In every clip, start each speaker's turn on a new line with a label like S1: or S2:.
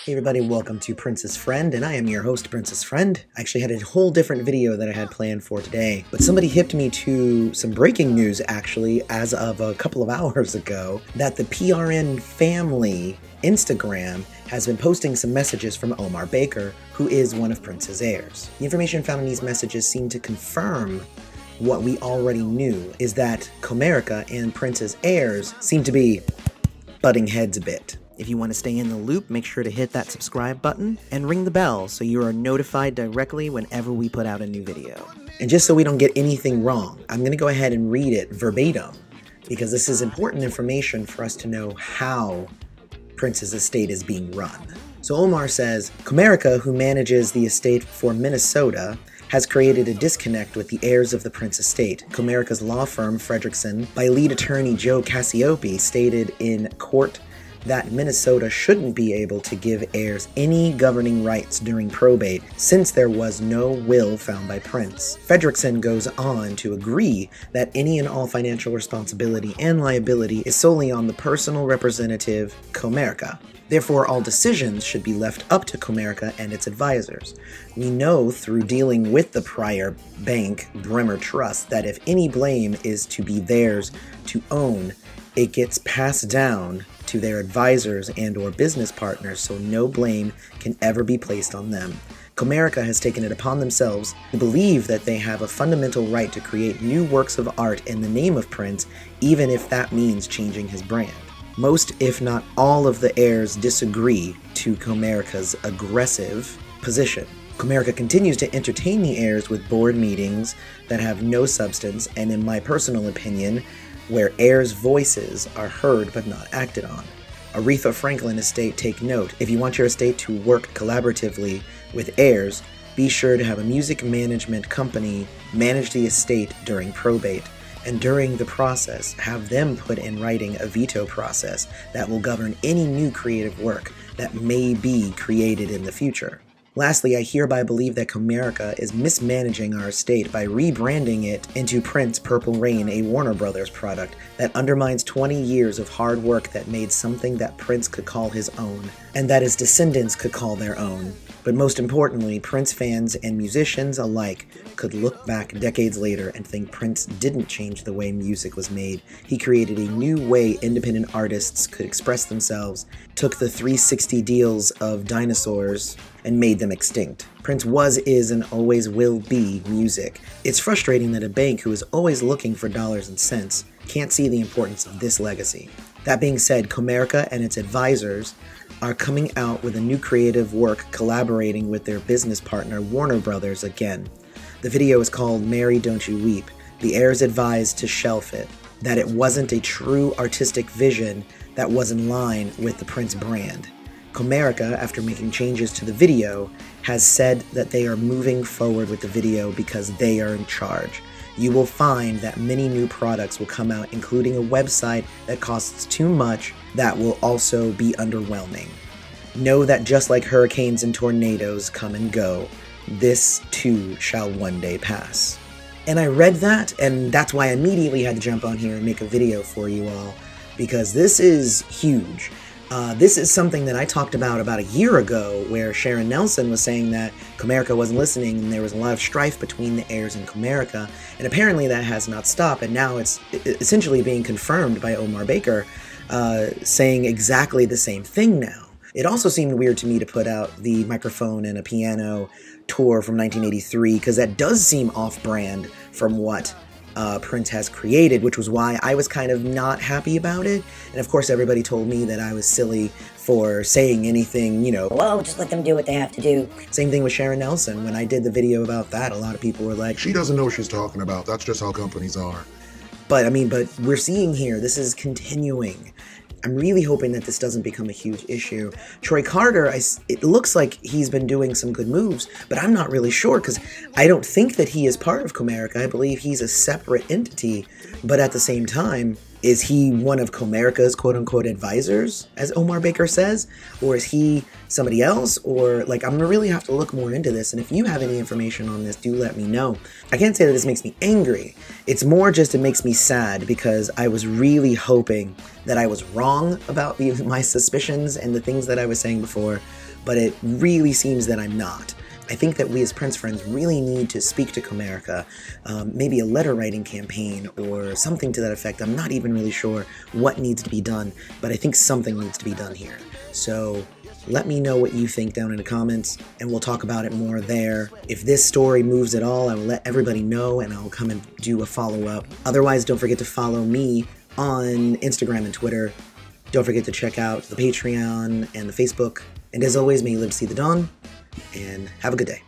S1: Hey everybody, welcome to Prince's Friend, and I am your host, Prince's Friend. I actually had a whole different video that I had planned for today, but somebody hipped me to some breaking news, actually, as of a couple of hours ago, that the PRN family Instagram has been posting some messages from Omar Baker, who is one of Prince's heirs. The information found in these messages seemed to confirm what we already knew, is that Comerica and Prince's heirs seem to be butting heads a bit. If you want to stay in the loop, make sure to hit that subscribe button and ring the bell so you are notified directly whenever we put out a new video. And just so we don't get anything wrong, I'm going to go ahead and read it verbatim, because this is important information for us to know how Prince's estate is being run. So Omar says, Comerica, who manages the estate for Minnesota, has created a disconnect with the heirs of the Prince estate. Comerica's law firm, Frederickson, by lead attorney Joe Cassiope, stated in court that Minnesota shouldn't be able to give heirs any governing rights during probate since there was no will found by Prince. Frederickson goes on to agree that any and all financial responsibility and liability is solely on the personal representative, Comerica. Therefore, all decisions should be left up to Comerica and its advisors. We know through dealing with the prior bank, Bremer Trust, that if any blame is to be theirs to own, it gets passed down to their advisors and or business partners, so no blame can ever be placed on them. Comerica has taken it upon themselves to believe that they have a fundamental right to create new works of art in the name of Prince, even if that means changing his brand. Most, if not all, of the heirs disagree to Comerica's aggressive position. Comerica continues to entertain the heirs with board meetings that have no substance, and in my personal opinion, where heirs' voices are heard but not acted on. Aretha Franklin estate, take note. If you want your estate to work collaboratively with heirs, be sure to have a music management company manage the estate during probate. And during the process, have them put in writing a veto process that will govern any new creative work that may be created in the future. Lastly, I hereby believe that Comerica is mismanaging our estate by rebranding it into Prince Purple Rain, a Warner Brothers product that undermines 20 years of hard work that made something that Prince could call his own, and that his descendants could call their own. But most importantly, Prince fans and musicians alike could look back decades later and think Prince didn't change the way music was made. He created a new way independent artists could express themselves, took the 360 deals of dinosaurs, and made them extinct. Prince was, is, and always will be music. It's frustrating that a bank who is always looking for dollars and cents can't see the importance of this legacy. That being said, Comerica and its advisors are coming out with a new creative work collaborating with their business partner Warner Brothers again. The video is called Mary Don't You Weep. The heirs advised to shelf it, that it wasn't a true artistic vision that was in line with the Prince brand. Comerica, after making changes to the video, has said that they are moving forward with the video because they are in charge. You will find that many new products will come out, including a website that costs too much that will also be underwhelming. Know that just like hurricanes and tornadoes come and go, this too shall one day pass. And I read that, and that's why I immediately had to jump on here and make a video for you all, because this is huge. This is something that I talked about a year ago, where Sharon Nelson was saying that Comerica wasn't listening and there was a lot of strife between the heirs and Comerica, and apparently that has not stopped, and now it's essentially being confirmed by Omar Baker, saying exactly the same thing now. It also seemed weird to me to put out the microphone and a piano tour from 1983, because that does seem off-brand from what Prince has created, which was why I was kind of not happy about it. And of course everybody told me that I was silly for saying anything, you know,
S2: whoa, just let them do what they have to do.
S1: Same thing with Sharon Nelson. When I did the video about that, a lot of people were like,
S3: she doesn't know what she's talking about. That's just how companies are.
S1: But we're seeing here, this is continuing. I'm really hoping that this doesn't become a huge issue. Troy Carter, it looks like he's been doing some good moves, but I'm not really sure, because I don't think that he is part of Comerica. I believe he's a separate entity, but at the same time, is he one of Comerica's quote-unquote advisors, as Omar Baker says? Or is he somebody else? Or, like, I'm gonna really have to look more into this, and if you have any information on this, do let me know. I can't say that this makes me angry. It's more just it makes me sad, because I was really hoping that I was wrong about my suspicions and the things that I was saying before, but it really seems that I'm not. I think that we as Prince friends really need to speak to Comerica, maybe a letter writing campaign or something to that effect. I'm not even really sure what needs to be done, but I think something needs to be done here. So let me know what you think down in the comments, and we'll talk about it more there. If this story moves at all, I will let everybody know, and I'll come and do a follow-up. Otherwise, don't forget to follow me on Instagram and Twitter. Don't forget to check out the Patreon and the Facebook. And as always, may you live to see the dawn, and have a good day.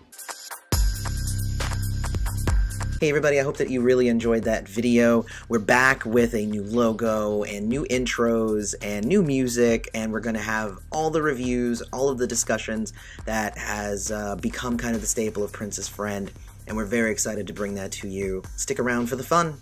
S1: Hey everybody, I hope that you really enjoyed that video. We're back with a new logo and new intros and new music, and we're going to have all the reviews, all of the discussions that has become kind of the staple of Prince's Friend, and we're very excited to bring that to you. Stick around for the fun.